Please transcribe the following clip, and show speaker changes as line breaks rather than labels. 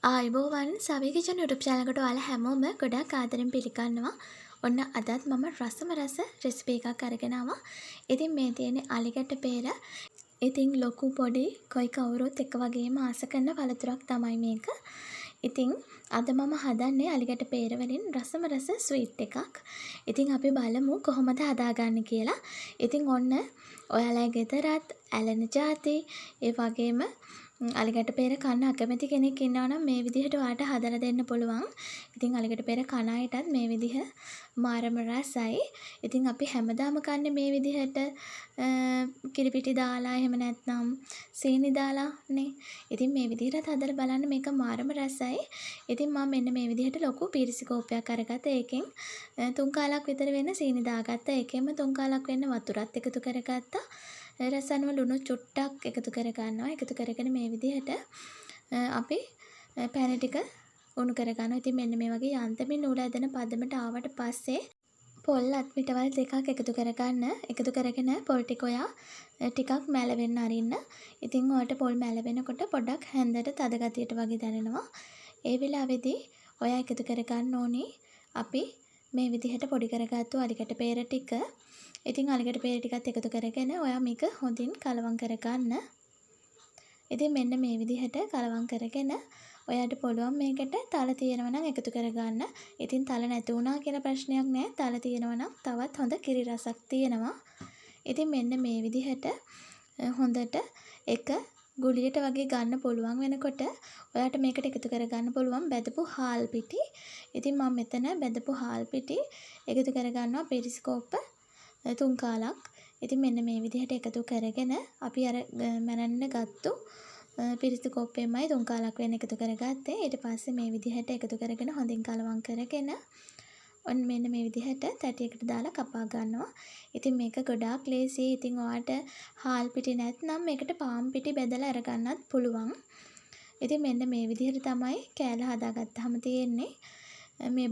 ආයුබෝවන් සවී kitchen YouTube channel එකට ඔයාලා හැමෝම ගොඩාක් ආදරෙන් පිළිගන්නවා. ඔන්න අදත් මම රසම රස රෙසිපි එකක් අරගෙන ආවා. ඉතින් මේ තියෙන්නේ අලිගැට පෙර. ඉතින් ලොකු පොඩි කොයි කවුරුත් එක වගේම ආස කරන පළතුරක් තමයි මේක. ඉතින් අද මම හදන්නේ අලිගැට පෙර වලින් රසම රස ස්වීට් එකක්. ඉතින් අපි බලමු කොහොමද හදාගන්නේ කියලා. ඉතින් ඔන්න ඔයාලා ගෙදරත් ඇලෙන ಜಾති ඒ වගේම අලිගැට පෙර කන්න අකමැති කෙනෙක් ඉන්නවා නම් මේ විදිහට ඔයාලට හදලා දෙන්න පුළුවන්. ඉතින් අලිගැට පෙර කන අයටත් මේ විදිහ මාරම රසයි. ඉතින් අපි හැමදාම කන්නේ මේ විදිහට කිරිපිටි දාලා එහෙම නැත්නම් සීනි දාලා නේ. ඉතින් මේ විදිහට හදලා බලන්න මේක මාරම රසයි. ඉතින් මම මෙන්න මේ විදිහට ලොකු පීරිසි කෝප්පයක් අරගත්තා. ඒකෙන් 3 කාලක් විතර වෙන සීනි දාගත්තා. ඒකෙම 3 කාලක් වෙන්න වතුරත් එකතු කරගත්තා. රසනුව ලුණු චුට්ටක් එකතු කර ගන්නවා. එකතු කරගෙන මේ විදිහට අපි පැන ටික උණු කර ගන්නවා. ඉතින් මෙන්න මේ වගේ යන්තමින් නූල ඇදෙන පදමට ආවට පස්සේ පොල් අත්මිටවල් දෙකක් එකතු කරගන්න. එකතු කරගෙන පොල් ටික ඔයා ටිකක් මැලවෙන්න අරින්න. ඉතින් ඔයාලට පොල් මැලවෙනකොට පොඩ්ඩක් හැන්දට තද ගතියට වගේ දැනෙනවා. ඒ වෙලාවේදී ඔයා එකතු කරගන්න ඕනේ අපි මේ විදිහට පොඩි කරගත්තු අලිගැට පෙර ටික. ඉතින් අලිගැට පෙර ටිකත් එකතු කරගෙන ඔයා මේක හොඳින් කලවම් කරගන්න. ඉතින් මෙන්න මේ විදිහට කලවම් කරගෙන ඔයාට පුළුවන් මේකට තල තියෙනවා නම් එකතු කරගන්න. ඉතින් තල නැති වුණා කියලා ප්‍රශ්නයක් නැහැ. තල තියෙනවා නම් තවත් හොඳ කිරි රසක් තියෙනවා. ඉතින් මෙන්න මේ විදිහට හොඳට එක ගුලියට වගේ ගන්න පුළුවන් වෙනකොට ඔයාට මේකට එකතු කරගන්න පුළුවන් බෙදපු හාල් පිටි. ඉතින් මම මෙතන බෙදපු හාල් පිටි එකතු කරගන්නවා පීරිසි කෝප්ප 3 කාලක්. ඉතින් මෙන්න මේ විදිහට එකතු කරගෙන අපි අර මැනන්න ගත්තු පිරිසිදු කෝප්පෙමයි 3 කාලක් වෙන එකතු කරගත්තේ. ඊට පස්සේ මේ විදිහට එකතු කරගෙන හොඳින් කලවම් කරගෙන ඔන්න මෙන්න මේ විදිහට තැටියකට දාලා කපා ගන්නවා. ඉතින් මේක ගොඩාක් ලේසියි. ඉතින් ඔයාට හාල් පිටි නැත්නම් මේකට පාන් පිටි බෙදලා අරගන්නත් පුළුවන්. ඉතින් මෙන්න මේ විදිහට තමයි කෑල්ල හදාගත්තාම තියෙන්නේ. මේ